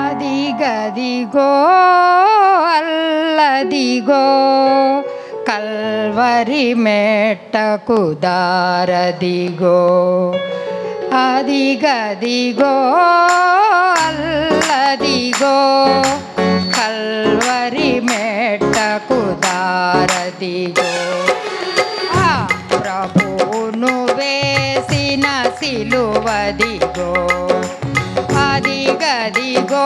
అదిగదిగో అల్లదిగో కల్వరి మెట్టకు దారదిగో. అదిగదిగో అల్లదిగో కల్వరి మెట్టకు దారదిగో. ఆ ప్రభువును వేసిన సిలువదిగో. అదిగదిగో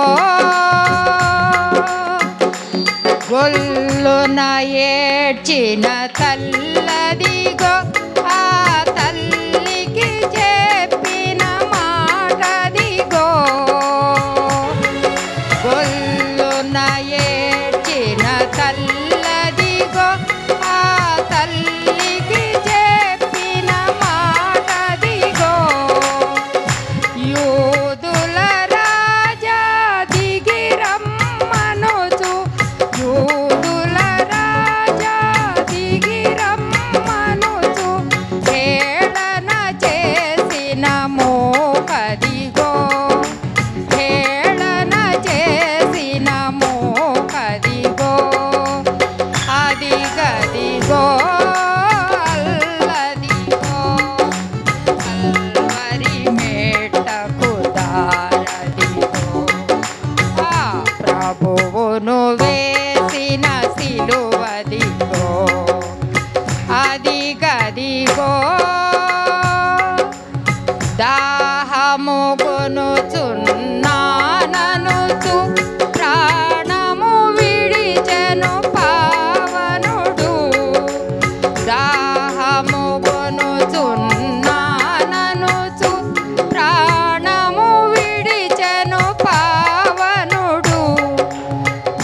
గొల్లున ఏడ్చిన తల్లదిగో. ఆ తల్లికి చెప్పిన మాటదిగో. గొల్లున ఏడ్చిన తల్లదిగో. ఆ తల్లికి చెప్పిన మాటదిగో. యూదుల రాజా దిగి రమ్మనుచు. యూదుల రాజా దిగి రమ్మనుచు హేళన చేసిన మోకదిగో. హేళన చేసిన మోకదిగో. అదిగదిగో అల్లదిగో కల్వరి మెట్టకు దారదిగో. ఆ ప్రభువును వేసిన సిలువదిగో. అదిగదిగో దాహము కొనుచున్నాననుచు ప్రాణము విడిచెను పావనుడు. దాహము కొనుచున్నాననుచు ప్రాణము విడిచెను పావనుడు.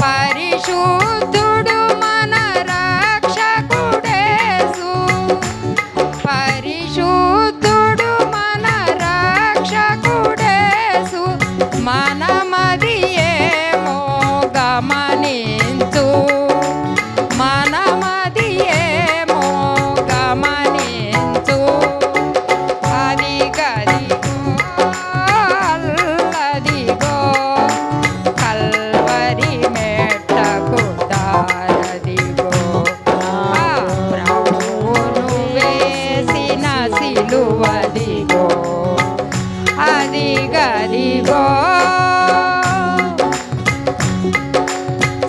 పరిశుద్ధుడు మన రక్షకుడేసు. పరిశుద్ధుడు మన రక్షకుడేసు. మనమది ఏమో గమనించు. మనమది ఏమో గమనించు. అదిగదిగో అల్లదిగో కల్వరి మెట్టకు దారదిగో. ఆ ప్రభువును వేసిన సిలువదిగో. అదిగదిగో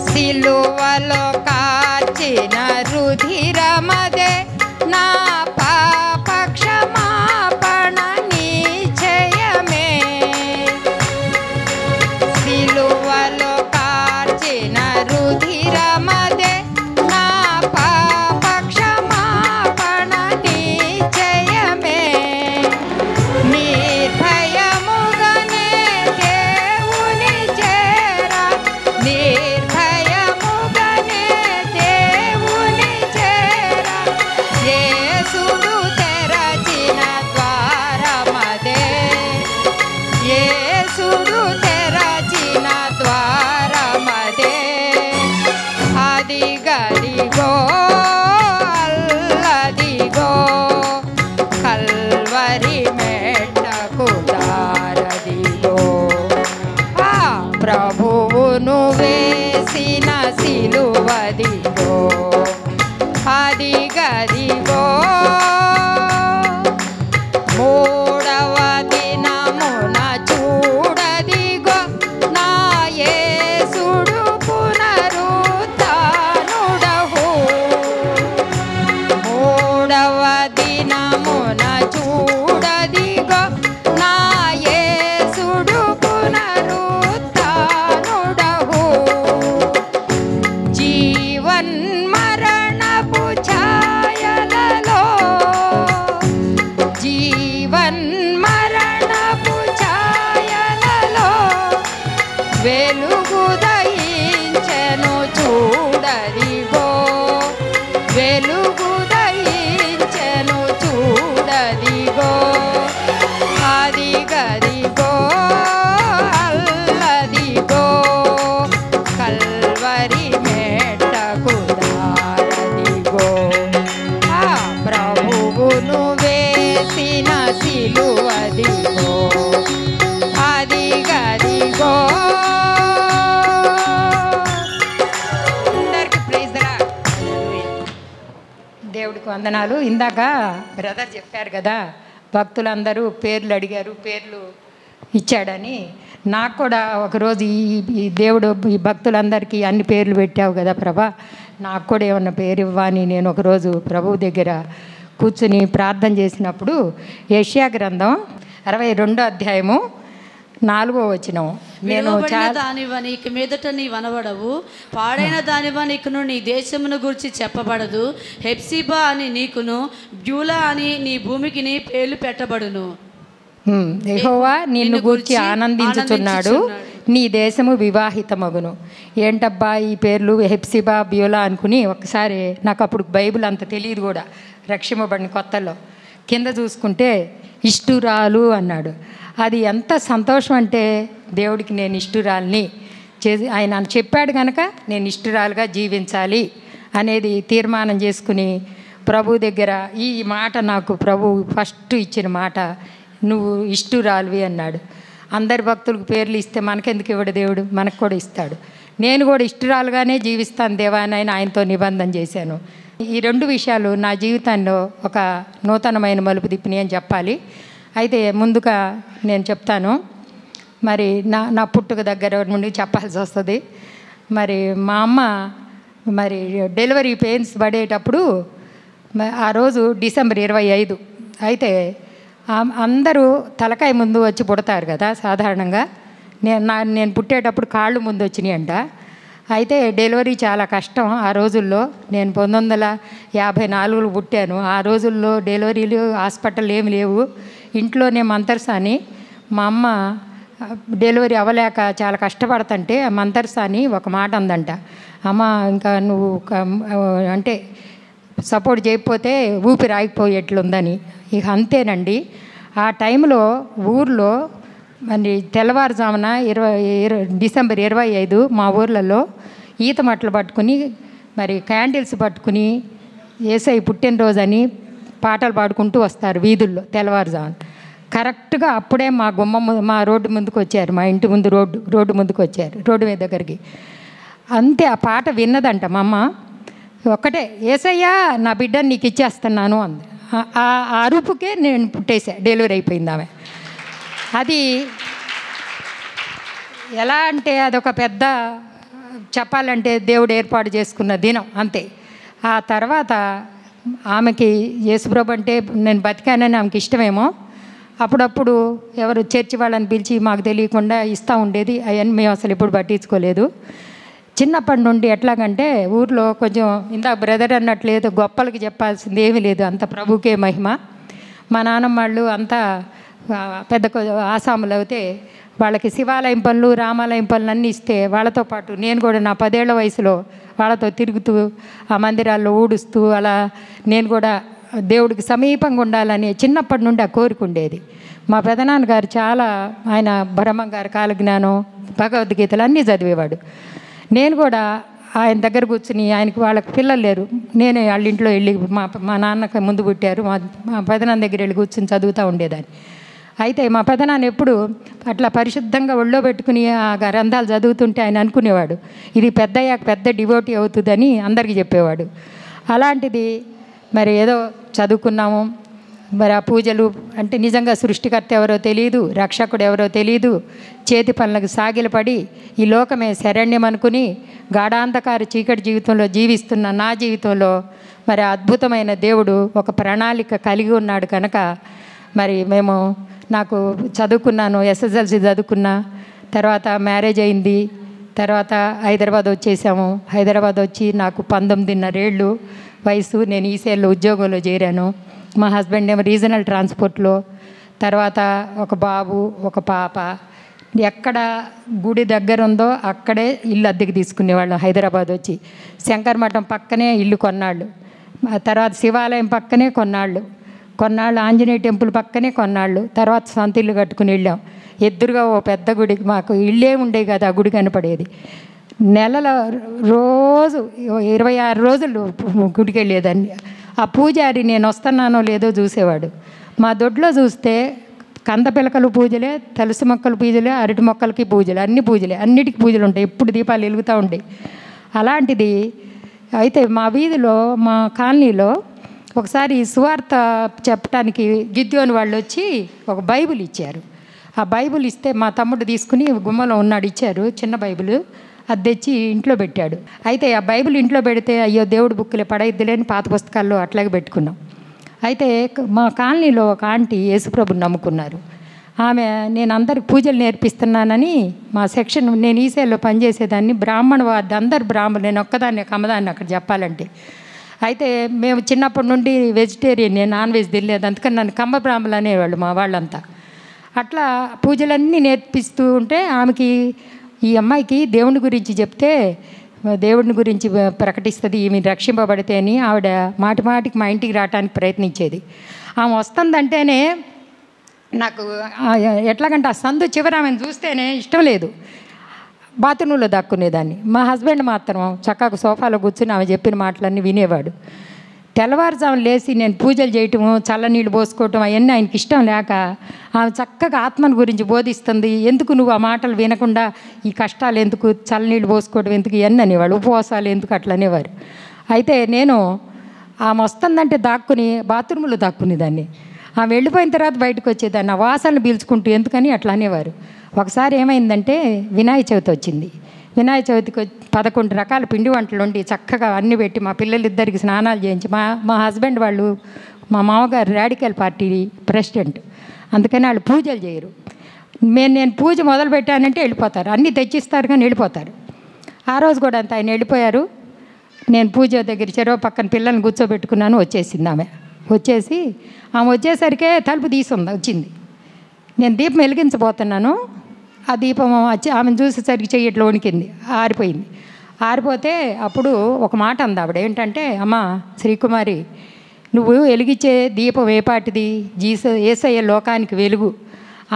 సిలువలో కాచిన రుధిరమదే నా పాప క్షమాపణ నిశ్చయమే. సిలువలో కాచిన రుధిరమదే నా పాప క్షమాపణ నిశ్చయమే. నిర్భయముగానే దేవుని చేరా. నిర్భయముగానే దేవుని చేరా. యేసుడు తెరచిన ద్వారమదే. యేసుడు తెరచిన ద్వారమదే. అదిగదిగో అల్లదిగో కల్వరి మెట్టకు దారదిగో. ఆ ప్రభువును వేసిన సిలువదిగో. అదిగదిగో మూడవ దినమున చూడదిగో నా యేసుడు పునరుత్థానుడహు. మూడవ దినమున చూడదిగో నా యేసుడు పునరుత్థానుడహు. జీవన్మరణపు ఛాయలలో. జీవన్మరణపు ఛాయలలో వెలుగు దయించెను చూడదిగో. వెలుగు దయించెను చూడదిగో. అదిగదిగో అల్లదిగో కల్వరి మెట్టకు దారదిగో. ఆ ప్రభువును వేసిన సిలువదిగో. అదిగ వందనాలు. ఇందాక బ్రదర్ చెప్పారు కదా, భక్తులందరూ పేర్లు అడిగారు, పేర్లు ఇచ్చాడని. నాకు కూడా ఒకరోజు ఈ దేవుడు ఈ భక్తులందరికీ అన్ని పేర్లు పెట్టావు కదా ప్రభా, నాకు కూడా ఏమన్నా పేరు ఇవ్వని నేను ఒకరోజు ప్రభువు దగ్గర కూర్చుని ప్రార్థన చేసినప్పుడు యెషయా గ్రంథం 62వ అధ్యాయము 4వ వచనం, నేను దానివని ఇక మీదట నీ వనబడవు, పాడైన దానివని ఇకను నీ దేశమును గురించి చెప్పబడదు, హెప్సిబా అని నీకును బ్యూలా అని నీ భూమికి నీ పేర్లు పెట్టబడును. యెహోవా నిన్ను గూర్చి ఆనందించుచున్నాడు, నీ దేశము వివాహితమగును. ఏంటబ్బా ఈ పేర్లు హెప్సిబా బ్యూలా అనుకుని ఒకసారి, నాకు అప్పుడు బైబిల్ అంత తెలియదు కూడా, రక్షింపబడిన కొత్తలో కింద చూసుకుంటే ఇష్టురాలు అన్నాడు. అది ఎంత సంతోషం అంటే, దేవుడికి నేను ఇష్టురాల్ని చేసి ఆయన చెప్పాడు కనుక నేను ఇష్టురాలుగా జీవించాలి అనేది తీర్మానం చేసుకుని ప్రభు దగ్గర ఈ మాట నాకు ప్రభు ఫస్ట్ ఇచ్చిన మాట, నువ్వు ఇష్టురాలువి అన్నాడు. అందరి భక్తులకు పేర్లు ఇస్తే మనకెందుకు ఇవ్వడు దేవుడు, మనకు కూడా ఇస్తాడు. నేను కూడా ఇష్టురాలుగానే జీవిస్తాను దేవా అని ఆయనతో నిబంధన చేశాను. ఈ 2 విషయాలు నా జీవితంలో ఒక నూతనమైన మలుపు తిప్పినాయి అని చెప్పాలి. అయితే ముందుగా నేను చెప్తాను, మరి నా పుట్టుక దగ్గర నుండి చెప్పాల్సి వస్తుంది. మరి మా అమ్మ మరి డెలివరీ పెయిన్స్ పడేటప్పుడు ఆ రోజు డిసెంబర్ 25. అయితే అందరూ తలకాయ ముందు వచ్చి పుడతారు కదా సాధారణంగా. నేను పుట్టేటప్పుడు కాళ్ళు ముందు వచ్చినాయి అంట. అయితే డెలివరీ చాలా కష్టం ఆ రోజుల్లో. నేను 1954లో పుట్టాను. ఆ రోజుల్లో డెలివరీలు హాస్పిటల్ ఏమి లేవు, ఇంట్లోనే మంతర్సాని. మా అమ్మ డెలివరీ అవ్వలేక చాలా కష్టపడుతుంటే మంతర్సాని ఒక మాట అందంట, అమ్మ ఇంకా నువ్వు అంటే సపోర్ట్ చేయకపోతే ఊపిరి ఆగిపోయేట్లుందని. ఇక అంతేనండి. ఆ టైంలో ఊర్లో మరి తెల్లవారుజామున డిసెంబర్ 25 మా ఊర్లలో ఈత మట్టలు పట్టుకుని మరి క్యాండిల్స్ పట్టుకుని యేసయ్య పుట్టినరోజని పాటలు పాడుకుంటూ వస్తారు వీధుల్లో తెల్లవారుజామున. కరెక్ట్గా అప్పుడే మా రోడ్డు ముందుకు వచ్చారు, మా ఇంటి ముందు రోడ్డు ముందుకు వచ్చారు, రోడ్డు మీద దగ్గరికి. అంతే ఆ పాట విన్నదంట మా అమ్మ. ఒక్కటే, యేసయ్యా నా బిడ్డని నీకు ఇచ్చేస్తున్నాను అంది. ఆ అరుపుకే నేను పుట్టేసా, డెలివరీ అయిపోయింది ఆమె. అది ఎలా అంటే అదొక పెద్ద, చెప్పాలంటే దేవుడు ఏర్పాటు చేసుకున్న దినం అంతే. ఆ తర్వాత ఆమెకి యేసుప్రభు అంటే నేను బతికానని ఆమెకి ఇష్టమేమో. అప్పుడప్పుడు ఎవరు చర్చి వాళ్ళని పిలిచి మాకు తెలియకుండా ఇస్తూ ఉండేది. అవన్నీ మేము అసలు ఎప్పుడు పట్టించుకోలేదు. చిన్నప్పటి నుండి ఎట్లాగంటే ఊర్లో కొంచెం ఇందాక బ్రదర్ అన్నట్లేదు, గొప్పలకి చెప్పాల్సింది ఏమీ లేదు, అంత ప్రభుకే మహిమ. మా నాన్నమ్మ వాళ్ళు అంతా పెద్ద ఆసాములు అయితే వాళ్ళకి శివాలయం పనులు రామాలయం పనులు అన్నీ ఇస్తే వాళ్ళతో పాటు నేను కూడా నా 10 ఏళ్ల వయసులో వాళ్ళతో తిరుగుతూ ఆ మందిరాల్లో ఊడుస్తూ అలా నేను కూడా దేవుడికి సమీపంగా ఉండాలని చిన్నప్పటి నుండి ఆ కోరిక ఉండేది. మా పెదనాన్నగారు చాలా, ఆయన బ్రహ్మంగారు కాలజ్ఞానం భగవద్గీతలు అన్నీ చదివేవాడు. నేను కూడా ఆయన దగ్గర కూర్చుని, వాళ్ళకి పిల్లలు లేరు, నేనే వాళ్ళ ఇంట్లో వెళ్ళి మా నాన్నకి ముందు పుట్టారు, మా పెదనాన్న దగ్గర వెళ్ళి కూర్చుని చదువుతూ ఉండేదాన్ని. అయితే మా పెదనాన్న ఎప్పుడు అట్లా పరిశుద్ధంగా ఒళ్ళో పెట్టుకుని ఆ గ్రంథాలు చదువుతుంటే ఆయన అనుకునేవాడు, ఇది పెద్ద డివోటీ అవుతుందని అందరికీ చెప్పేవాడు. అలాంటిది మరి ఏదో చదువుకున్నాము. మరి ఆ పూజలు అంటే నిజంగా సృష్టికర్త ఎవరో తెలియదు, రక్షకుడు ఎవరో తెలియదు, చేతి పనులకు సాగిలపడి ఈ లోకమే శరణ్యం అనుకుని గాఢాంధకార చీకటి జీవితంలో జీవిస్తున్న నా జీవితంలో మరి అద్భుతమైన దేవుడు ఒక ప్రణాళిక కలిగి ఉన్నాడు కనుక మరి నాకు చదువుకున్నాను, SSLC చదువుకున్నా. తర్వాత మ్యారేజ్ అయింది. తర్వాత హైదరాబాద్ వచ్చేసాము. హైదరాబాద్ వచ్చి నాకు 19.5 ఏళ్ళు వయసు. నేను ఈసీఎల్లో ఉద్యోగంలో చేరాను. మా హస్బెండ్ ఏమో రీజనల్ ట్రాన్స్పోర్ట్లో. తర్వాత ఒక బాబు, ఒక పాప. ఎక్కడ గుడి దగ్గర ఉందో అక్కడే ఇల్లు అద్దెకి తీసుకునేవాళ్ళం. హైదరాబాద్ వచ్చి శంకర్ మఠం పక్కనే ఇల్లు కొన్నాళ్ళు, తర్వాత శివాలయం పక్కనే కొన్నాళ్ళు ఆంజనేయ టెంపుల్ పక్కనే కొన్నాళ్ళు, తర్వాత సొంత ఇల్లు కట్టుకుని వెళ్ళాం. ఎదురుగా ఓ పెద్ద గుడికి, మాకు ఇళ్ళే ఉండేవి కదా, ఆ గుడి కనపడేది. నెలలో రోజు 26 రోజులు గుడికి వెళ్ళేదాన్ని. ఆ పూజారి నేను వస్తున్నానో లేదో చూసేవాడు. మా దొడ్లో చూస్తే కంద పిలకలు పూజలే, తులసి మొక్కలు పూజలే, అరటి మొక్కలకి పూజలు, అన్ని పూజలే, అన్నిటికీ పూజలు ఉంటాయి. ఎప్పుడు దీపాలు వెలుగుతూ ఉంటాయి. అలాంటిది అయితే మా వీధిలో, మా కాలనీలో ఒకసారి సువార్త చెప్పడానికి గిద్యోని వాళ్ళు వచ్చి ఒక బైబిల్ ఇచ్చారు. ఆ బైబిల్ ఇస్తే మా తమ్ముడు తీసుకుని గుమ్మలో ఉన్నాడు, ఇచ్చారు చిన్న బైబిల్. అది తెచ్చి ఇంట్లో పెట్టాడు. అయితే ఆ బైబిల్ ఇంట్లో పెడితే అయ్యో దేవుడి బుక్కులే పడైద్దులేని పాత పుస్తకాల్లో అట్లాగే పెట్టుకున్నాం. అయితే మా కాలనీలో ఒక ఆంటీ యేసుప్రభుని నమ్ముకున్నారు. ఆమె నేను అందరికి పూజలు నేర్పిస్తున్నానని మా సెక్షన్, నేను ఈసేలో పనిచేసేదాన్ని, బ్రాహ్మణవాది, అందరు బ్రాహ్మణులు, నేను ఒక్కదాన్ని కమ్మదాన్ని అక్కడ చెప్పాలంటే. అయితే మేము చిన్నప్పటి నుండి వెజిటేరియన్, నేను నాన్ వెజ్ తినలేదు, అందుకని నన్ను కమ్మ బ్రాహ్మణులు అనేవాళ్ళు మా వాళ్ళంతా. అట్లా పూజలన్నీ నేర్పిస్తూ ఉంటే ఆమెకి, ఈ అమ్మాయికి దేవుని గురించి చెప్తే దేవుడిని గురించి ప్రకటిస్తుంది, ఈమె రక్షింపబడితే అని ఆవిడ మాటి మాటికి మా ఇంటికి రావడానికి ప్రయత్నించేది. ఆమె వస్తుందంటేనే నాకు ఎట్లాగంటే ఆ సందు చివరి ఆమెను చూస్తేనే ఇష్టం లేదు, బాత్రూంలో దక్కునేదాన్ని. మా హస్బెండ్ మాత్రం చక్కగా సోఫాలో కూర్చుని ఆమె చెప్పిన మాటలన్నీ వినేవాడు. తెల్లవారుజాము లేచి నేను పూజలు చేయటము, చల్లనీళ్ళు పోసుకోవటం అవన్నీ ఆయనకి ఇష్టం లేక ఆమె చక్కగా ఆత్మను గురించి బోధిస్తుంది. ఎందుకు నువ్వు ఆ మాటలు వినకుండా ఈ కష్టాలు ఎందుకు, చల్లనీళ్ళు పోసుకోవడం ఎందుకు, ఇవన్నీ అనేవాడు. ఉపవాసాలు ఎందుకు అట్లా అనేవారు. అయితే నేను ఆమె వస్తుందంటే దాక్కుని బాత్రూంలో దాక్కునేదాన్ని. ఆమె వెళ్ళిపోయిన తర్వాత బయటకు వచ్చేదాన్ని, ఆ వాసనలు పీల్చుకుంటూ ఎందుకని అట్లా అనేవారు. ఒకసారి ఏమైందంటే వినాయక చవితి వచ్చింది. వినాయక చవితికి 11 రకాల పిండి వంటలు వండి చక్కగా అన్నీ పెట్టి మా పిల్లలిద్దరికి స్నానాలు చేయించి, మా హస్బెండ్ వాళ్ళు, మా మామగారు రాడికల్ పార్టీ ప్రెసిడెంట్, అందుకని వాళ్ళు పూజలు చేయరు. నేను పూజ మొదలు పెట్టానంటే వెళ్ళిపోతారు, అన్నీ తెచ్చిస్తారు కానీ వెళ్ళిపోతారు. ఆ రోజు కూడా అంత ఆయన వెళ్ళిపోయారు. నేను పూజ దగ్గర చెరవ పక్కన పిల్లల్ని కూర్చోబెట్టుకున్నాను. వచ్చేసింది ఆమె. వచ్చేసి ఆమె వచ్చేసరికే తలుపు వచ్చింది. నేను దీపం వెలిగించబోతున్నాను. ఆ దీపం వచ్చి ఆమెను చూసేసరికి చెయ్యి ఇట్లా వణికింది, ఆరిపోయింది. ఆరిపోతే అప్పుడు ఒక మాట అంది ఆవిడ, ఏంటంటే, అమ్మ శ్రీకుమారి, నువ్వు వెలిగించే దీపం ఏపాటిది, యేసయ్య లోకానికి వెలుగు,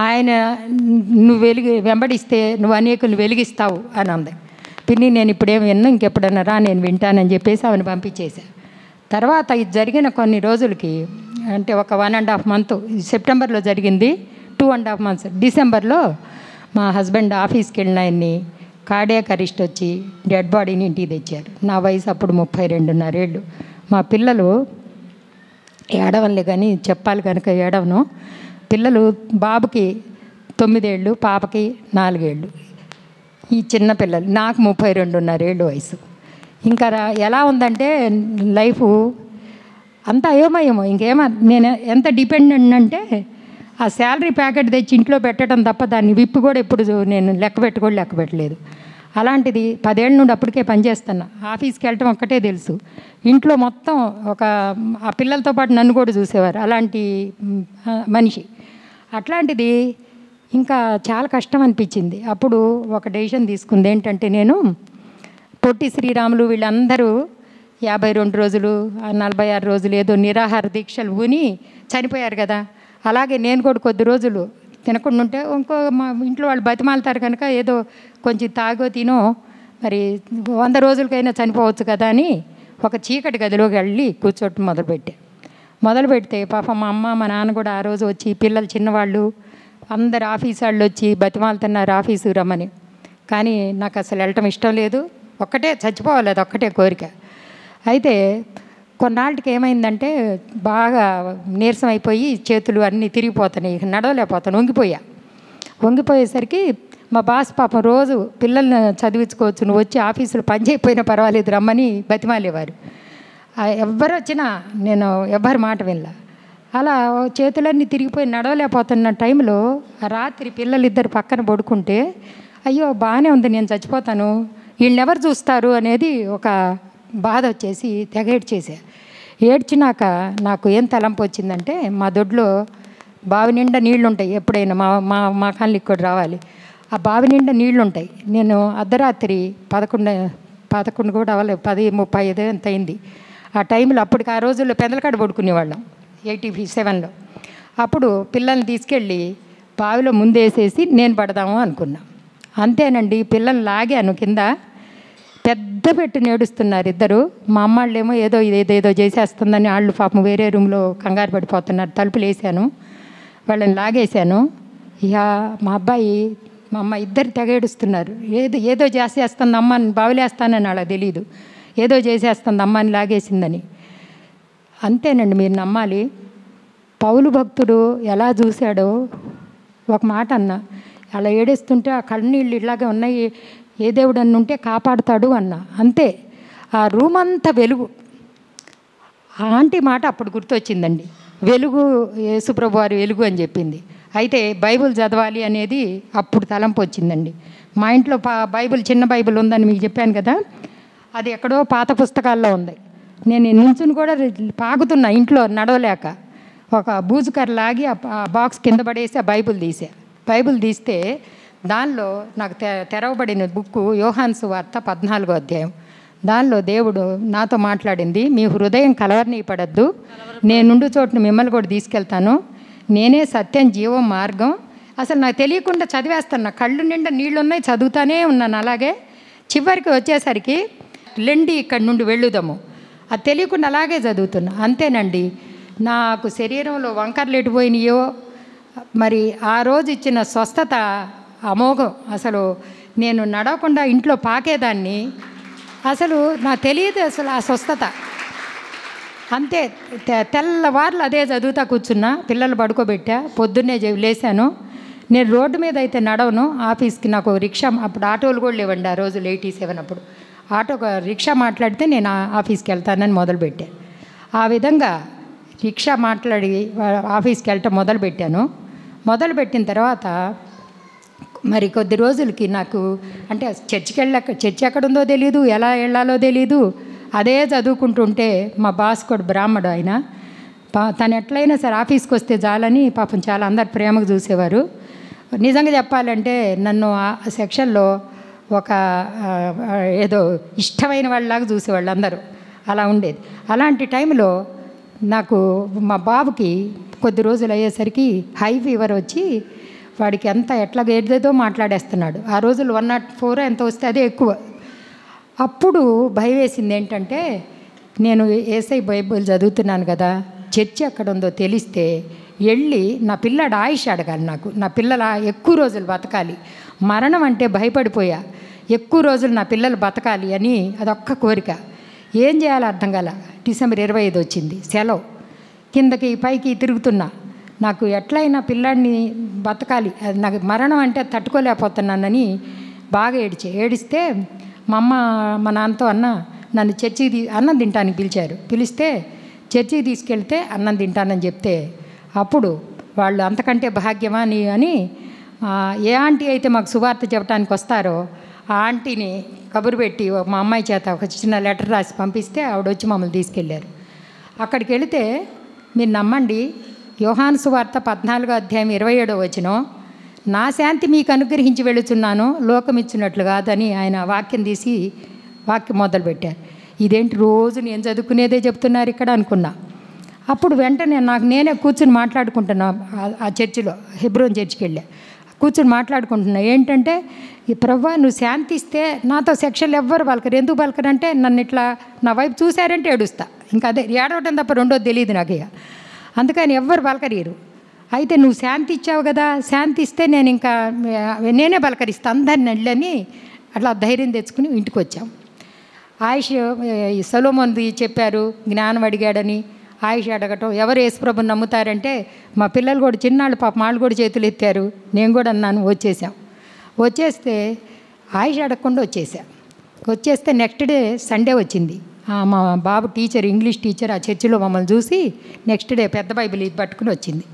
ఆయన నువ్వు వెంబడిస్తే నువ్వు అనేకులు వెలిగిస్తావు అని అంది. పిన్ని నేను ఇప్పుడేం విన్నా, ఇంకెప్పుడన్నా రా నేను వింటానని చెప్పేసి ఆమెను పంపించేశా. తర్వాత ఇది జరిగిన కొన్ని రోజులకి, అంటే ఒక 1.5 month, సెప్టెంబర్లో జరిగింది, 2.5 months డిసెంబర్లో మా హస్బెండ్ ఆఫీస్కి వెళ్ళిన ఆయన్ని కార్డియాక్ అరెస్ట్ వచ్చి డెడ్ బాడీని ఇంటికి తెచ్చారు. నా వయసు అప్పుడు 32.5 ఏళ్ళు. మా పిల్లలు ఏడవలే కానీ చెప్పాలి కనుక ఏడవను. పిల్లలు బాబుకి 9 ఏళ్ళు, పాపకి 4 ఏళ్ళు. ఈ చిన్న పిల్లలు, నాకు 32.5 ఏళ్ళు వయసు. ఇంకా ఎలా ఉందంటే లైఫ్ అంతా అయోమయమో. నేను ఎంత డిపెండెంట్ అంటే ఆ శాలరీ ప్యాకెట్ తెచ్చి ఇంట్లో పెట్టడం తప్ప దాన్ని విప్పు కూడా ఎప్పుడు నేను లెక్క పెట్టలేదు. అలాంటిది 10 ఏళ్ళ నుండి అప్పటికే పనిచేస్తున్నా. ఆఫీస్కి వెళ్ళటం ఒక్కటే తెలుసు, ఇంట్లో మొత్తం ఆ పిల్లలతో పాటు నన్ను కూడా చూసేవారు, అలాంటి మనిషి. అట్లాంటిది ఇంకా చాలా కష్టం అనిపించింది. అప్పుడు ఒక డెసిషన్ తీసుకుంది, ఏంటంటే నేను పొట్టి శ్రీరాములు వీళ్ళందరూ 52 రోజులు 46 రోజులు ఏదో నిరాహార దీక్షలు ఊని చనిపోయారు కదా, అలాగే నేను కూడా కొద్ది రోజులు తినకుండా ఉంటే ఇంకో మా ఇంట్లో వాళ్ళు బతిమాలుతారు కనుక ఏదో కొంచెం తాగో తినో మరి 100 రోజులకైనా చనిపోవచ్చు కదా అని ఒక చీకటి గదిలోకి వెళ్ళి కూర్చోటం మొదలు పెడితే పాపం మా అమ్మ మా నాన్న కూడా ఆ రోజు వచ్చి, పిల్లలు చిన్నవాళ్ళు అందరు ఆఫీస్ వాళ్ళు వచ్చి బతిమాలుతున్నారు ఆఫీసు రమ్మని. కానీ నాకు అసలు వెళ్ళటం ఇష్టం లేదు, ఒక్కటే చచ్చిపోవాలి, అది ఒక్కటే కోరిక. అయితే కొన్నాళ్ళకి ఏమైందంటే బాగా నీరసం అయిపోయి చేతులు అన్నీ తిరిగిపోతున్నాయి, నడవలేకపోతాను, వంగిపోయేసరికి మా బాస్ పాపం రోజు పిల్లల్ని చదివించుకోవచ్చు, నువ్వు వచ్చి ఆఫీసులో పని చేయకపోయినా పర్వాలేదు రమ్మని బతిమాలేవారు. ఎవ్వరు వచ్చినా నేను ఎవ్వరి మాట వినలా. అలా చేతులన్నీ తిరిగిపోయి నడవలేకపోతున్న టైంలో రాత్రి పిల్లలిద్దరు పక్కన పడుకుంటే, అయ్యో బాగానే ఉంది, నేను చచ్చిపోతాను, వీళ్ళని ఎవరు చూస్తారు అనేది ఒక బాధ వచ్చేసి తెగ ఏడ్చినాక నాకు ఏం తలంపు వచ్చిందంటే, మా దొడ్లో బావి నిండా నీళ్లు ఉంటాయి, ఎప్పుడైనా మా కాలనీకి కూడా రావాలి, ఆ బావి నిండా నీళ్లు ఉంటాయి. నేను అర్ధరాత్రి 11 కూడా అవ్వలేదు, 10:35 ఎంత అయింది ఆ టైంలో. అప్పటికి ఆ రోజుల్లో పెందలకాడ పడుకునేవాళ్ళం 87లో. అప్పుడు పిల్లల్ని తీసుకెళ్ళి బావిలో ముందేసేసి నేను పడదాము అనుకున్నా. అంతేనండి, పిల్లల్ని లాగాను కింద, పెద్ద పెట్టి నేడుస్తున్నారు ఇద్దరు. మా అమ్మాళ్ళేమో ఏదో చేసేస్తుందని వాళ్ళు పాపం వేరే రూమ్లో కంగారు పడిపోతున్నారు. తలుపులు వేసాను, వాళ్ళని లాగేశాను. ఇక మా అబ్బాయి మా అమ్మ ఇద్దరు తెగేడుస్తున్నారు. ఏదో చేసేస్తుంది అమ్మని, బావిలేస్తానని వాళ్ళకి తెలీదు, ఏదో చేసేస్తుంది అమ్మని లాగేసిందని. అంతేనండి, మీరు నమ్మాలి. పౌలు భక్తుడు ఎలా చూశాడో ఒక మాట అన్న, అలా ఏడేస్తుంటే ఆ కన్నీళ్ళు ఇలాగే ఉన్నాయి, ఏ దేవుడు అన్న ఉంటే కాపాడుతాడు అన్న. అంతే, ఆ రూమ్ అంతా వెలుగు. ఆ ఆంటీ మాట అప్పుడు గుర్తొచ్చిందండి, వెలుగు యేసుప్రభు వారి వెలుగు అని చెప్పింది. అయితే బైబిల్ చదవాలి అనేది అప్పుడు తలంపు వచ్చిందండి. మా ఇంట్లో బైబిల్, చిన్న బైబిల్ ఉందని మీకు చెప్పాను కదా, అది ఎక్కడో పాత పుస్తకాల్లో ఉంది. నేను నించుని కూడా పాకుతున్నా ఇంట్లో నడవలేక. ఒక బూజుకర్ర లాగి ఆ బాక్స్ కింద పడేసి ఆ బైబిల్ తీస్తే దానిలో నాకు తెరవబడిన బుక్కు యోహాను సువార్త 14వ అధ్యాయం. దానిలో దేవుడు నాతో మాట్లాడింది, మీ హృదయం కలవరనీయపడద్దు, నేనుండు చోటును మిమ్మల్ని కూడా తీసుకెళ్తాను, నేనే సత్యం, జీవం, మార్గం. అసలు నాకు తెలియకుండా చదివేస్తాను, నా కళ్ళు నిండా నీళ్ళున్నాయి, చదువుతానే ఉన్నాను. అలాగే చివరికి వచ్చేసరికి లెండి ఇక్కడి నుండి వెళ్ళుదాము, అది తెలియకుండా అలాగే చదువుతున్నా. అంతేనండి, నాకు శరీరంలో వంకర్లు ఎటుపోయినాయో మరి ఆ రోజు ఇచ్చిన స్వస్థత అమోఘం. అసలు నేను నడవకుండా ఇంట్లో పాకేదాన్ని, అసలు నాకు తెలియదు అసలు ఆ స్వస్థత. అంతే, తెల్లవార్లు అదే చదువుతా కూర్చున్నా, పిల్లలు పడుకోబెట్టా, పొద్దున్నే లేసాను. నేను రోడ్డు మీద అయితే నడవను, ఆఫీస్కి నాకు రిక్షా, అప్పుడు ఆటోలు కూడా లేవండి ఆ రోజు 87 అప్పుడు. రిక్షా మాట్లాడితే నేను ఆఫీస్కి వెళ్తానని మొదలుపెట్టాను. ఆ విధంగా రిక్షా మాట్లాడి ఆఫీస్కి వెళ్ళటం మొదలుపెట్టాను. మొదలుపెట్టిన తర్వాత మరి కొద్ది రోజులకి నాకు అంటే చర్చి ఎక్కడుందో తెలియదు, ఎలా వెళ్ళాలో తెలియదు. అదే చదువుకుంటుంటే మా బాస్ కూడా బ్రాహ్మడు, ఆయన తను ఎట్లయినా సరే ఆఫీస్కి వస్తే చాలని పాపం చాలా అందరు ప్రేమకు చూసేవారు. నిజంగా చెప్పాలంటే నన్ను ఆ సెక్షన్లో ఒక ఏదో ఇష్టమైన వాళ్ళలాగా చూసేవాళ్ళు అందరూ, అలా ఉండేది. అలాంటి టైంలో నాకు మా బాబుకి కొద్ది రోజులు అయ్యేసరికి హై ఫీవర్ వచ్చి వాడికి ఎట్లా ఏదేదో మాట్లాడేస్తున్నాడు. ఆ రోజులు 104 ఎంత వస్తే అదే ఎక్కువ. అప్పుడు భయం వేసింది ఏంటంటే, నేను ఏసై బైబిల్ చదువుతున్నాను కదా, చర్చి ఎక్కడ ఉందో తెలిస్తే వెళ్ళి నా పిల్లడు ఆయుష్ అడగాలి, నా పిల్లల ఎక్కువ రోజులు బతకాలి. మరణం అంటే భయపడిపోయా, ఎక్కువ రోజులు నా పిల్లలు బతకాలి అని అదొక్క కోరిక. ఏం చేయాలో అర్థం కాల. డిసెంబర్ 25 వచ్చింది సెలవు, కిందకి పైకి తిరుగుతున్నా, నాకు ఎట్లయినా పిల్లాడిని బతకాలి, అది నాకు మరణం అంటే తట్టుకోలేకపోతున్నానని బాగా ఏడిస్తే మా అమ్మ మా నాన్నతో నన్ను చర్చికి అన్నం తింటానికి పిలిస్తే చర్చికి తీసుకెళ్తే అన్నం తింటానని చెప్తే, అప్పుడు వాళ్ళు అంతకంటే భాగ్యమా అని ఏ ఆంటీ అయితే మాకు సువార్త చెప్పడానికి వస్తారో ఆ ఆంటీని కబురు పెట్టి మా అమ్మాయి చేత ఒక చిన్న లెటర్ రాసి పంపిస్తే ఆవిడ వచ్చి మమ్మల్ని తీసుకెళ్ళారు. అక్కడికి వెళితే మీరు నమ్మండి, యోహాను సువార్త 14వ అధ్యాయం 27వ వచనం, నా శాంతి మీకు అనుగ్రహించి వెళుతున్నాను, లోకం ఇచ్చినట్లు కాదని ఆయన వాక్యం తీసి వాక్యం మొదలుపెట్టారు. ఇదేంటి రోజు నేను చదువుకునేదే చెప్తున్నారు ఇక్కడ అనుకున్నా. అప్పుడు వెంటనే నేనే కూర్చుని మాట్లాడుకుంటున్నా, ఆ చర్చిలో హెబ్రోన్ చర్చికి వెళ్ళా, కూర్చుని మాట్లాడుకుంటున్నా. ఏంటంటే, ఈ ప్రభువా నువ్వు శాంతిస్తే నాతో సెక్షన్లు ఎవ్వరు పలకరు, ఎందుకు పలకరంటే నన్ను ఇట్లా నా వైపు చూశారంటే ఏడుస్తా, ఇంకా అదే ఏడవటం తప్ప రెండోది తెలియదు నాకు ఇక, అందుకని ఎవ్వరు పలకరీరు. అయితే నువ్వు శాంతి ఇచ్చావు కదా, శాంతి ఇస్తే నేనే పలకరిస్తా అందరిని వెళ్ళని అట్లా ధైర్యం తెచ్చుకుని ఇంటికి వచ్చాం. ఆయుష్ సొలొమోన్ది చెప్పారు, జ్ఞానం అడిగాడని ఆయుష్ అడగటం. ఎవరు యేసుప్రభుని నమ్ముతారంటే మా పిల్లలు కూడా చిన్నాళ్ళు పాపం వాళ్ళు కూడా చేతులు ఎత్తారు, నేను కూడా అన్నాను. వచ్చేస్తే ఆయుష్ అడగకుండా వచ్చేస్తే నెక్స్ట్ డే సండే వచ్చింది. మా బాబు టీచర్, ఇంగ్లీష్ టీచర్, ఆ చర్చిలో మమ్మల్ని చూసి నెక్స్ట్ డే పెద్ద బైబిల్ పట్టుకుని వచ్చింది.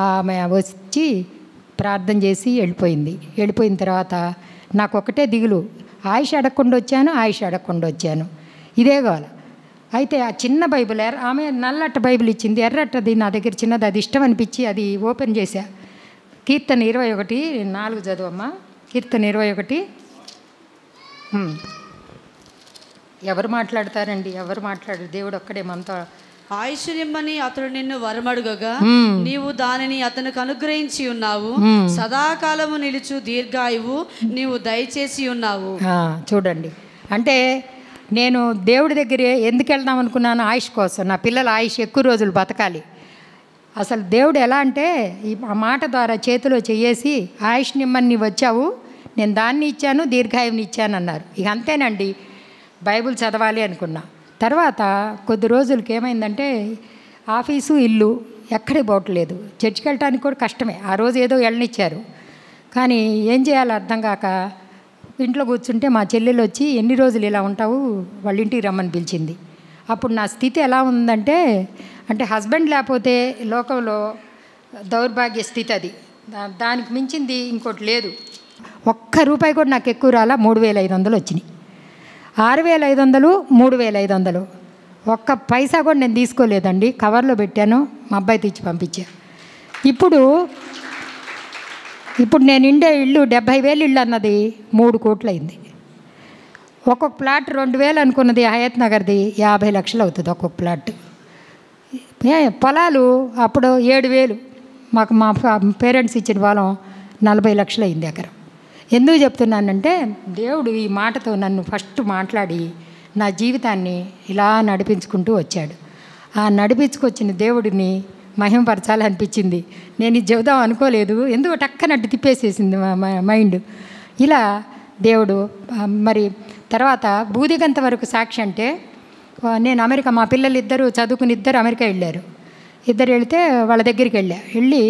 ఆమె వచ్చి ప్రార్థన చేసి వెళ్ళిపోయిన తర్వాత నాకు ఒకటే దిగులు, ఆయుష్ అడగకుండా వచ్చాను, ఇదే కావాలి. అయితే ఆ చిన్న బైబిల్ ఆమె నల్లట్ట బైబిల్ ఇచ్చింది, ఎర్రట్టది నా దగ్గర చిన్నది, అది ఇష్టం అనిపించి అది ఓపెన్ చేశా. కీర్తన 21:4 చదువమ్మా. కీర్తన 21. ఎవరు మాట్లాడతారండి, ఎవరు మాట్లాడరు, దేవుడు ఒక్కడే మనతో. ఆయుష్యమని అతడు నిన్ను వరమడుగగా నీవు దానిని అతనికి అనుగ్రహించి ఉన్నావు, సదాకాలము నిలుచు దీర్ఘాయువు నీవు దయచేసి ఉన్నావు. చూడండి, అంటే నేను దేవుడి దగ్గర ఎందుకు వెళ్దాం అనుకున్నాను, ఆయుష్ కోసం. నా పిల్లల ఆయుష్ ఎక్కువ రోజులు బతకాలి. అసలు దేవుడు ఎలా అంటే ఆ మాట ద్వారా చేతిలో చేసి ఆయుష్ నిమ్మని వచ్చావు, నేను దాన్ని ఇచ్చాను, దీర్ఘాయువుని ఇచ్చాను అన్నారు. ఇక అంతేనండి, బైబిల్ చదవాలి అనుకున్నా. తర్వాత కొద్ది రోజులకి ఏమైందంటే ఆఫీసు ఇల్లు ఎక్కడికి పోవట్లేదు, చర్చికి వెళ్ళటానికి కూడా కష్టమే. ఆ రోజు ఏదో వెళ్ళనిచ్చారు, కానీ ఏం చేయాలో అర్థం కాక ఇంట్లో కూర్చుంటే మా చెల్లెలు వచ్చి ఎన్ని రోజులు ఇలా ఉంటావు, వాళ్ళ ఇంటికి రమ్మని పిలిచింది. అప్పుడు నా స్థితి ఎలా ఉందంటే, అంటే హస్బెండ్ లేకపోతే లోకంలో దౌర్భాగ్య స్థితి అది. దానికి మించింది ఇంకోటి లేదు. ఒక్క రూపాయి కూడా నాకు ఎక్కువ రాలా. 3,500 వచ్చినాయి. 6,500, 3,500. ఒక్క పైసా కూడా నేను తీసుకోలేదండి. కవర్లో పెట్టాను, మా అబ్బాయి తెచ్చి పంపించా. ఇప్పుడు నేను ఇండే ఇల్లు 70,000 ఇల్లు అన్నది 3 కోట్లు అయింది. ఒక్కొక్క ప్లాట్ 2,000 అనుకున్నది హయత్ నగర్ది 50 లక్షలు అవుతుంది ఒక్కొక్క ప్లాట్. పొలాలు అప్పుడు 7,000, మాకు మా పేరెంట్స్ ఇచ్చిన పొలం 40 లక్షలు అయింది ఎకరం. ఎందుకు చెప్తున్నానంటే, దేవుడు ఈ మాటతో నన్ను ఫస్ట్ మాట్లాడి నా జీవితాన్ని ఇలా నడిపించుకుంటూ వచ్చాడు. ఆ నడిపించుకొచ్చిన దేవుడిని మహిమపరచాలనిపించింది. నేను ఇది చెబుదాం అనుకోలేదు, ఎందుకు టక్కనట్టు తిప్పేసేసింది మా మైండ్. ఇలా దేవుడు మరి తర్వాత బూదిగంత వరకు సాక్షి అంటే, నేను అమెరికా, మా పిల్లలు ఇద్దరు చదువుకుని అమెరికా వెళ్ళారు. ఇద్దరు వెళితే వాళ్ళ దగ్గరికి వెళ్ళి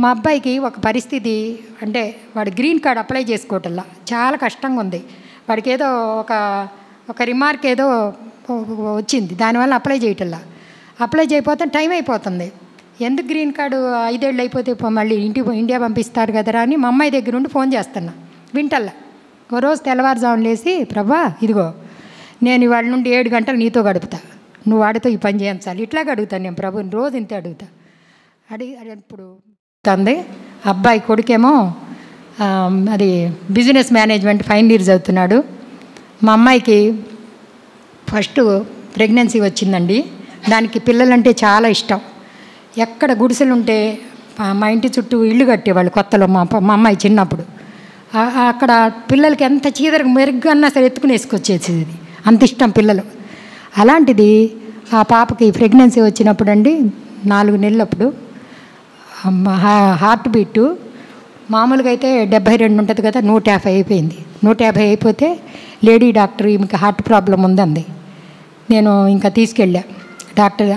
మా అబ్బాయికి ఒక పరిస్థితి అంటే, వాడు గ్రీన్ కార్డ్ అప్లై చేసుకోవటంలా చాలా కష్టంగా ఉంది. వాడికి ఏదో ఒక రిమార్క్ ఏదో వచ్చింది, దానివల్ల అప్లై చేయటంలా. అప్లై చేయకపోతే టైం అయిపోతుంది. ఎందుకు గ్రీన్ కార్డు 5 ఏళ్ళు అయిపోతే మళ్ళీ ఇండియా పంపిస్తారు కదరా అని మా అమ్మాయి దగ్గర నుండి ఫోన్ చేస్తున్నా, వింటల్లా. ఓ రోజు తెల్లవారుజామున లేసి, ప్రభా ఇదిగో నేను ఇవాళ నుండి 7 గంటలు నీతో గడుపుతా, నువ్వు వాడితో ఈ పని చేయించాలి. ఇట్లాగే అడుగుతాను నేను ప్రభుని, రోజు ఇంతే అడుగుతా. ఇప్పుడు తంది అబ్బాయి కొడుకేమో అది బిజినెస్ మేనేజ్మెంట్ ఫైనల్ ఇయర్ చదువుతున్నాడు. మా అమ్మాయికి ఫస్ట్ ప్రెగ్నెన్సీ వచ్చిందండి. దానికి పిల్లలంటే చాలా ఇష్టం. ఎక్కడ గుడిసెలు ఉంటే మా ఇంటి చుట్టూ ఇల్లు కట్టేవాళ్ళు కొత్తలో, మా అమ్మాయి చిన్నప్పుడు. అక్కడ పిల్లలకి ఎంత చీదరకు మెరుగ్గా అన్నా సరే ఎత్తుకుని వేసుకొచ్చేసేది, అంత ఇష్టం పిల్లలు. అలాంటిది ఆ పాపకి ప్రెగ్నెన్సీ వచ్చినప్పుడు అండి, 4 నెలలప్పుడు హార్ట్ బీటు మామూలుగా అయితే 72 ఉంటుంది కదా, 150 అయిపోయింది. 150 అయిపోతే లేడీ డాక్టర్ ఈమెకి హార్ట్ ప్రాబ్లం ఉందండి. నేను ఇంకా తీసుకెళ్ళా, డాక్టర్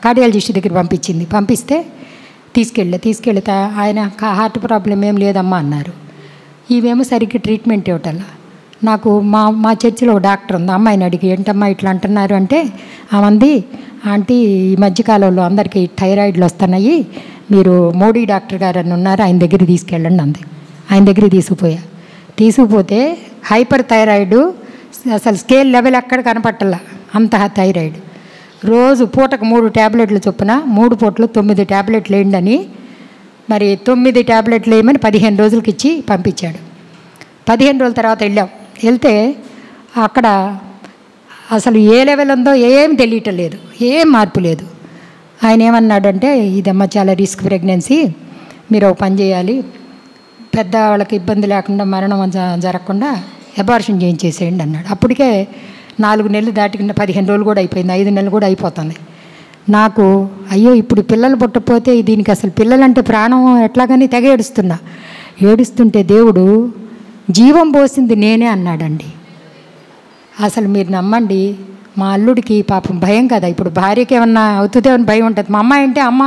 కార్డియాలజిస్ట్ దగ్గర పంపిస్తే తీసుకెళ్తా ఆయన హార్ట్ ప్రాబ్లం ఏం లేదమ్మా అన్నారు. ఇవేమో సరిగ్గా ట్రీట్మెంట్ ఇవ్వటల్లా. నాకు మా చర్చిలో డాక్టర్ ఉంది, అమ్మాయిని అడిగి ఏంటమ్మా ఇట్లా అంటున్నారు అంటే, ఆమంది ఆంటీ ఈ మధ్యకాలంలో అందరికీ థైరాయిడ్లు వస్తున్నాయి, మీరు మోడీ డాక్టర్ గారు అని ఉన్నారు, ఆయన దగ్గర తీసుకెళ్ళండి అంది. ఆయన దగ్గర తీసుకుపోతే హైపర్ థైరాయిడ్, అసలు స్కేల్ లెవెల్ ఎక్కడ కనపట్టల్లా, అంత థైరాయిడ్. రోజు పూటకు 3 ట్యాబ్లెట్లు చొప్పున 3 పూటలు 9 ట్యాబ్లెట్లు వేయండి, మరి 9 ట్యాబ్లెట్లు వేయమని 15 రోజులకి ఇచ్చి పంపించాడు. 15 రోజుల తర్వాత వెళ్తే అక్కడ అసలు ఏ లెవెల్ ఉందో ఏం తెలియటం లేదు, ఏం మార్పు లేదు. ఆయన ఏమన్నాడంటే, ఇదమ్మా చాలా రిస్క్ ప్రెగ్నెన్సీ, మీరు ఒక పని చేయాలి, పెద్దవాళ్ళకి ఇబ్బంది లేకుండా మరణం జరగకుండా అబార్షన్ చేయించేసేయండి అన్నాడు. అప్పటికే 4 నెలలు దాటికుండా 15 రోజులు కూడా అయిపోయింది, 5 నెలలు కూడా అయిపోతుంది. నాకు అయ్యో ఇప్పుడు పిల్లలు పుట్టకపోతే దీనికి అసలు పిల్లలంటే ప్రాణం ఎట్లాగని తెగ ఏడుస్తుంటే దేవుడు జీవం పోసింది నేనే అన్నాడండి. అసలు మీరు నమ్మండి, మా అల్లుడికి పాపం భయం కదా, ఇప్పుడు భార్యకి ఏమన్నా అవుతుందో అని భయం ఉంటుంది. మా అమ్మాయి అంటే అమ్మ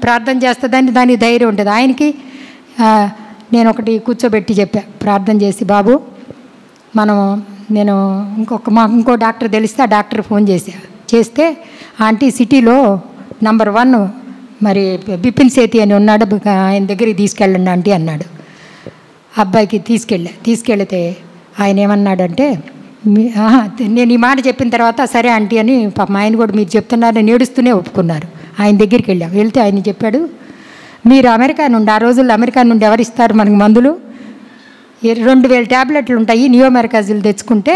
ప్రార్థన చేస్తుందని దానికి ధైర్యం ఉంటుంది. ఆయనకి నేను ఒకటి కూర్చోబెట్టి చెప్పా, ప్రార్థన చేసి, బాబు నేను ఇంకో డాక్టర్ తెలిస్తే ఆ డాక్టర్ ఫోన్ చేస్తే ఆంటీ సిటీలో నంబర్ 1 మరి బిపిన్ సేతి అని ఉన్నాడు, ఆయన దగ్గరికి తీసుకెళ్ళండి ఆంటీ అన్నాడు. అబ్బాయికి తీసుకెళ్తే ఆయన ఏమన్నాడంటే, నేను ఈ మాట చెప్పిన తర్వాత సరే ఆంటీ అని పాపం ఆయన కూడా మీరు చెప్తున్నారని ఏడుస్తూనే ఒప్పుకున్నారు. ఆయన దగ్గరికి వెళ్తే ఆయన చెప్పాడు, మీరు అమెరికా నుండి, ఆ రోజుల్లో అమెరికా నుండి ఎవరిస్తారు మనకు మందులు, 2,000 ట్యాబ్లెట్లు ఉంటాయి, నియోమెరకాజిల్ తెచ్చుకుంటే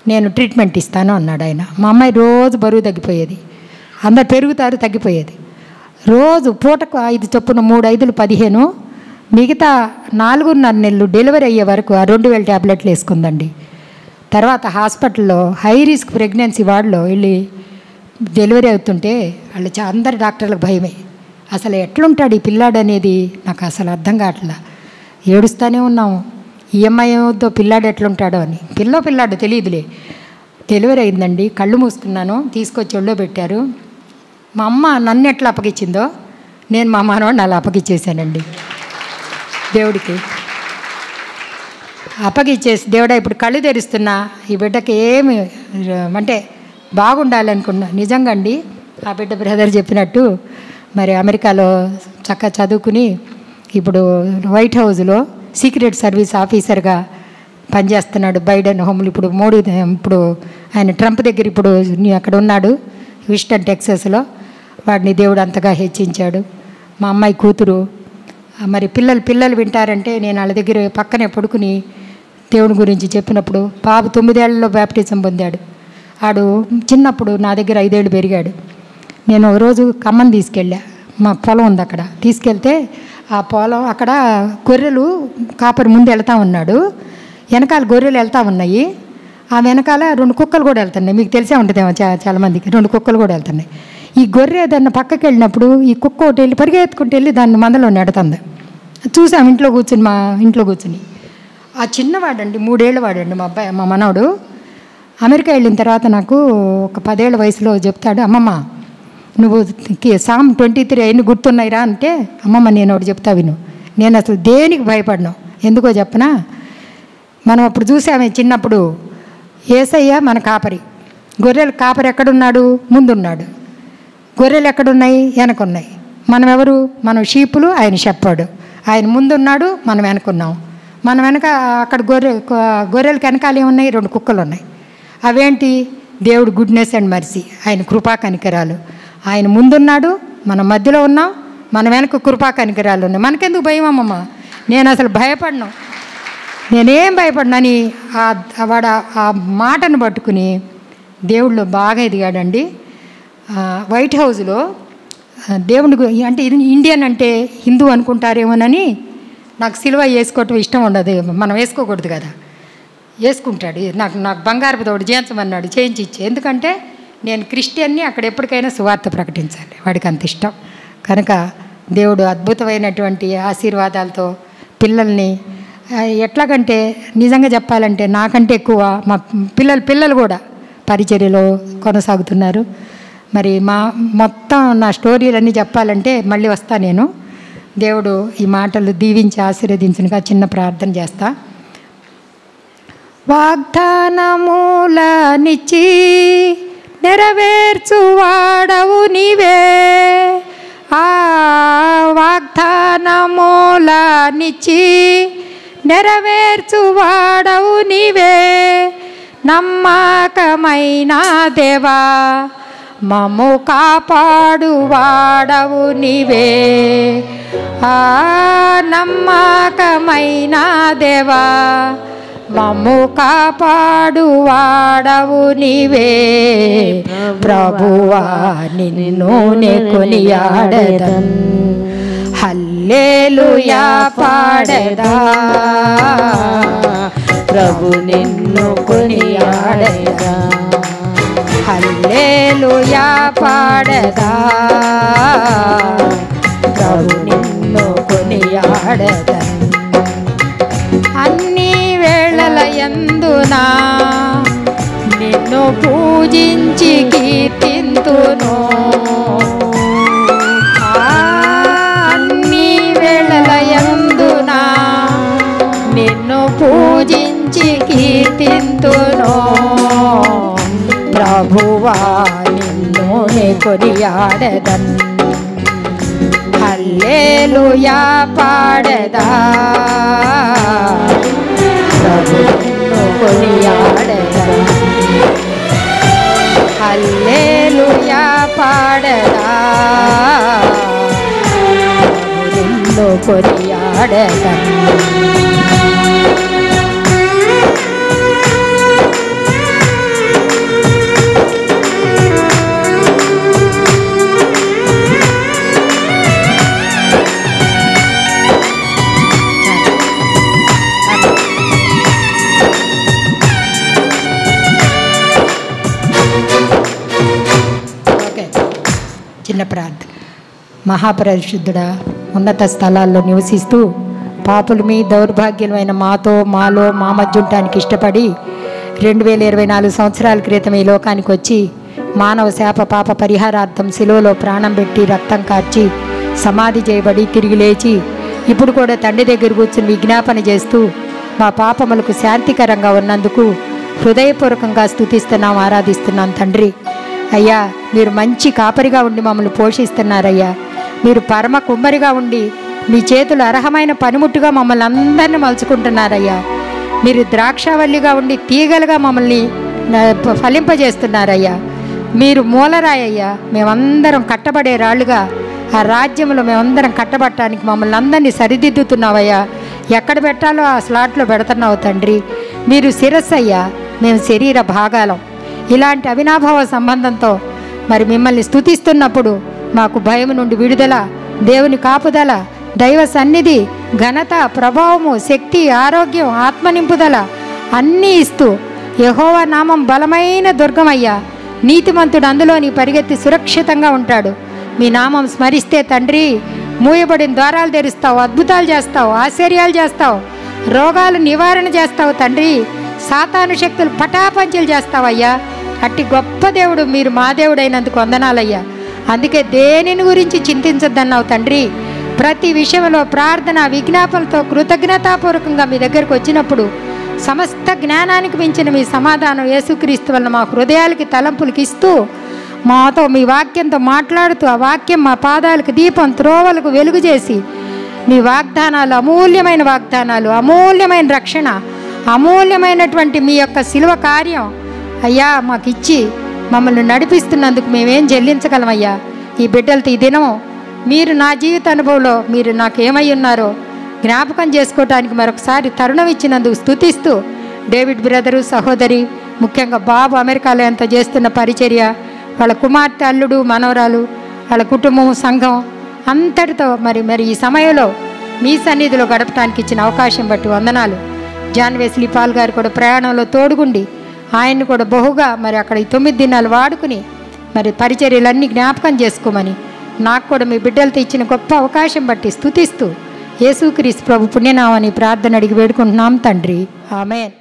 నేను ట్రీట్మెంట్ ఇస్తాను అన్నాడు ఆయన. మా అమ్మాయి రోజు బరువు తగ్గిపోయేది, అందరు పెరుగుతారు తగ్గిపోయేది. రోజు పూటకు 5 చొప్పున 3 5 15, మిగతా 4.5 నెలలు డెలివరీ అయ్యే వరకు ఆ 2,000 ట్యాబ్లెట్లు వేసుకుందండి. తర్వాత హాస్పిటల్లో హై రిస్క్ ప్రెగ్నెన్సీ వార్డులో వెళ్ళి డెలివరీ అవుతుంటే వాళ్ళు అందరు డాక్టర్లకు భయమే. అసలు ఎట్లుంటాడు ఈ పిల్లాడు అనేది నాకు అసలు అర్థం కావట్లా. ఏడుస్తూనే ఉన్నాము, ఈఎంఐ ఏమవుద్దో పిల్లాడు ఎట్లుంటాడో అని. పిల్లాడు తెలియదులే. డెలివరీ అయిందండి. కళ్ళు మూసుకున్నాను, తీసుకొచ్చి ఒళ్ళో పెట్టారు. మా అమ్మ నన్ను ఎట్లా అప్పగిచ్చిందో నేను మా మనవాడిని అలా అప్పగిచ్చేసానండి దేవుడికి. అప్పగిచ్చేసి దేవుడా ఇప్పుడు కళ్ళు తెరుస్తున్నా, ఈ బిడ్డకి ఏమి అంటే బాగుండాలనుకున్నా. నిజంగా అండి ఆ బిడ్డ బ్రదర్ చెప్పినట్టు మరి అమెరికాలో చక్కగా చదువుకుని ఇప్పుడు వైట్ హౌస్లో సీక్రెట్ సర్వీస్ ఆఫీసర్గా పనిచేస్తున్నాడు. బైడెన్ హోమ్లో ఇప్పుడు ఆయన ట్రంప్ దగ్గర ఇప్పుడు అక్కడ ఉన్నాడు, హ్యూస్టన్ టెక్సస్లో. వాడిని దేవుడు అంతగా హెచ్చించాడు. మా అమ్మాయి కూతురు మరి పిల్లలు వింటారంటే నేను వాళ్ళ దగ్గర పక్కనే పడుకుని దేవుని గురించి చెప్పినప్పుడు బాబు 9 ఏళ్లలో బ్యాప్టిజం పొందాడు. ఆడు చిన్నప్పుడు నా దగ్గర 5 ఏళ్ళు పెరిగాడు. నేను ఒకరోజు ఖమ్మం తీసుకెళ్ళా, మా పొలం ఉంది అక్కడ. తీసుకెళ్తే ఆ పొలం అక్కడ గొర్రెలు కాపరి ముందు వెళ్తూ ఉన్నాడు, వెనకాల గొర్రెలు వెళ్తూ ఉన్నాయి. ఆ వెనకాల 2 కుక్కలు కూడా వెళ్తున్నాయి. మీకు తెలిసే ఉంటుందేమో చాలామందికి, 2 కుక్కలు కూడా వెళ్తున్నాయి. ఈ గొర్రె దాన్ని పక్కకి వెళ్ళినప్పుడు ఈ కుక్క ఒకటి వెళ్ళి పరిగెత్తుకుంటూ వెళ్ళి దాన్ని మందలో నెడుతుంది. చూసాం మా ఇంట్లో కూర్చుని. ఆ చిన్నవాడండి, 3 ఏళ్ళ వాడండి మా మనవడు. అమెరికా వెళ్ళిన తర్వాత నాకు ఒక 10 ఏళ్ళ వయసులో చెప్తాడు, అమ్మమ్మ నువ్వు సామ్ 23 అయిన గుర్తున్నాయిరా అంటే, అమ్మమ్మ నేను ఒకటి చెప్తా విను, నేను అసలు దేనికి భయపడను. ఎందుకో చెప్పనా, మనం అప్పుడు చూసామే చిన్నప్పుడు, యేసయ్య మన కాపరి, గొర్రెల కాపరి ఎక్కడున్నాడు? ముందున్నాడు. గొర్రెలు ఎక్కడున్నాయి? వెనకున్నాయి. మనం ఎవరు? మనం షీపులు, ఆయన షెపర్డ్. ఆయన ముందున్నాడు, మనం వెనకున్నాం. మనం వెనక అక్కడ గొర్రెలకి వెనకాల ఏమున్నాయి? 2 కుక్కలు ఉన్నాయి. అవేంటి? దేవుడు గుడ్నెస్ అండ్ మర్సీ, ఆయన కృపా కనికరాలు. ఆయన ముందున్నాడు, మన మధ్యలో ఉన్నాం, మన వెనక కృపా కనికరాలు ఉన్నాయి. మనకెందుకు భయం అమ్మమ్మ? నేను అసలు భయపడను, నేనేం భయపడినని వాడు ఆ మాటను పట్టుకుని దేవుళ్ళు బాగా ఎదిగాడండి. వైట్ హౌస్లో దేవుని అంటే ఇది ఇండియన్ అంటే హిందూ అనుకుంటారేమోనని నాకు సిలువ వేసుకోవటం ఇష్టం ఉండదు. మనం వేసుకోకూడదు కదా, వేసుకుంటాడు. నాకు బంగారపు తోడు చేయించమన్నాడు, చేయించి ఇచ్చే. ఎందుకంటే నేను క్రిస్టియన్ని, అక్కడ ఎప్పటికైనా సువార్త ప్రకటించాలి, వాడికి అంత ఇష్టం. కనుక దేవుడు అద్భుతమైనటువంటి ఆశీర్వాదాలతో పిల్లల్ని ఎట్లాగంటే నిజంగా చెప్పాలంటే నాకంటే ఎక్కువ మా పిల్లలు కూడా పరిచర్యలో కొనసాగుతున్నారు. మరి మొత్తం నా స్టోరీలన్నీ చెప్పాలంటే మళ్ళీ వస్తా నేను. దేవుడు ఈ మాటలు దీవించి ఆశీర్వదించునుగా. చిన్న ప్రార్థన చేస్తా. వాగ్దానములనిచ్చి నెరవేర్చువాడవు నీవే, ఆ వాగ్దానములనిచ్చి నెరవేర్చువాడవు నీవే, నమ్మకమైన దేవా మమ్ము కాపాడువాడవు నీవే, ఆ నమ్మకమైన దేవా మమ్ము కాపాడువాడవు నీవే. ప్రభువా నిన్ను నే కొనియాడెదన్, హల్లెలూయా పాడెదా, ప్రభు నిన్ను కొనియాడెదా, హల్లెలూయా పాడెదా, ప్రభు నిన్ను కొనియాడెదా. అన్ని వేళల యందునా నిన్ను పూజించి కీర్తింతును, అన్ని వేళల యందునా నిన్ను పూజించి కీర్తింతును, ప్రభువా నిన్ను నే కొనియాడెదన్, హల్లెలూయా పాడెదా, ప్రభు నిన్ను కొనియాడెదన్, హల్లెలూయా పాడెదా, ప్రభు నిన్ను కొనియాడెదన్. చిన్న ప్రార్థన. మహాపరిశుద్ధుడా, ఉన్నత స్థలాల్లో నివసిస్తూ పాపులు మీ దౌర్భాగ్యమైన మాలో మా మధ్య ఉండటానికి ఇష్టపడి 2024 సంవత్సరాల క్రితం ఈ లోకానికి వచ్చి మానవ శాప పాప పరిహారార్థం శిలువలో ప్రాణం పెట్టి రక్తం కార్చి సమాధి చేయబడి తిరిగి లేచి ఇప్పుడు కూడా తండ్రి దగ్గర కూర్చుని విజ్ఞాపన చేస్తూ మా పాపములకు శాంతికరంగా ఉన్నందుకు హృదయపూర్వకంగా స్తుతిస్తున్నాం, ఆరాధిస్తున్నాం. తండ్రి అయ్యా, మీరు మంచి కాపరిగా ఉండి మమ్మల్ని పోషిస్తున్నారయ్యా. మీరు పరమ కుమ్మరిగా ఉండి మీ చేతులు అర్హమైన పనిముట్టుగా మమ్మల్ని అందరినీ మలుచుకుంటున్నారయ్యా. మీరు ద్రాక్షావల్లిగా ఉండి తీగలుగా మమ్మల్ని ఫలింపజేస్తున్నారయ్యా. మీరు మూలరాయ్యా, మేమందరం కట్టబడే రాళ్ళుగా ఆ రాజ్యంలో మేమందరం కట్టబట్టడానికి మమ్మల్ని అందరినీ సరిదిద్దుతున్నావయ్యా. ఎక్కడ పెట్టాలో ఆ స్లాట్లో పెడుతున్నావు తండ్రి. మీరు శిరస్సు అయ్యా, మేము శరీర భాగాలం. ఇలాంటి అవినాభావ సంబంధంతో మరి మిమ్మల్ని స్తుతిస్తున్నప్పుడు మాకు భయం నుండి విడుదల, దేవుని కాపుదల, దైవ సన్నిధి, ఘనత, ప్రభావము, శక్తి, ఆరోగ్యం, ఆత్మనింపుదల అన్నీ ఇస్తూ యెహోవా నామం బలమైన దుర్గమయ్యా. నీతిమంతుడు అందులోని పరిగెత్తి సురక్షితంగా ఉంటాడు. మీ నామం స్మరిస్తే తండ్రి మూయబడిన ద్వారాలు తెరుస్తావు, అద్భుతాలు చేస్తావు, ఆశ్చర్యాలు చేస్తావు, రోగాలు నివారణ చేస్తావు తండ్రి. సాతాను శక్తులు పటాపంచలు చేస్తావయ్యా. అట్టి గొప్ప దేవుడు మీరు, మా దేవుడైనందుకు వందనాలయ్యా. అందుకే దేనిని గురించి చింతించద్దన్నావు తండ్రి. ప్రతి విషయంలో ప్రార్థన విజ్ఞాపనలతో కృతజ్ఞతాపూర్వకంగా మీ దగ్గరకు వచ్చినప్పుడు సమస్త జ్ఞానానికి మించిన మీ సమాధానం యేసుక్రీస్తు వలన మా హృదయాలకి తలంపులకి ఇస్తూ మాతో మీ వాక్యంతో మాట్లాడుతూ ఆ వాక్యం మా పాదాలకు దీపం, త్రోవలకు వెలుగు చేసి మీ వాగ్దానాలు, అమూల్యమైన వాగ్దానాలు, అమూల్యమైన రక్షణ, అమూల్యమైనటువంటి మీ యొక్క శిలువ కార్యం అయ్యా మాకు ఇచ్చి మమ్మల్ని నడిపిస్తున్నందుకు మేమేం చెల్లించగలమయ్యా. ఈ బిడ్డలతో ఈ దినం మీరు నా జీవిత అనుభవంలో మీరు నాకు ఏమై ఉన్నారో జ్ఞాపకం చేసుకోవడానికి మరొకసారి తరుణం ఇచ్చినందుకు స్తుతిస్తూ డేవిడ్ బ్రదరు, సహోదరి, ముఖ్యంగా బాబు అమెరికాలో ఎంత చేస్తున్న పరిచర్య, వాళ్ళ కుమార్తె, అల్లుడు, మనవరాలు, వాళ్ళ కుటుంబం, సంఘం అంతటితో మరి ఈ సమయంలో మీ సన్నిధిలో గడపడానికి ఇచ్చిన అవకాశం బట్టి వందనాలు. జాన్ వెస్లీ పాల్ గారు కూడా ప్రయాణంలో తోడుగుండి ఆయన్ని కూడా బహుగా మరి అక్కడ ఈ 9 దినాలు వాడుకుని మరి పరిచర్యలన్నీ జ్ఞాపకం చేసుకోమని నాకు కూడా మీ బిడ్డలతో ఇచ్చిన గొప్ప అవకాశం బట్టి స్తుతిస్తూ యేసుక్రీస్తు ప్రభు పుణ్యనామని ప్రార్థన అడిగి వేడుకుంటున్నాం తండ్రి. ఆమేన్.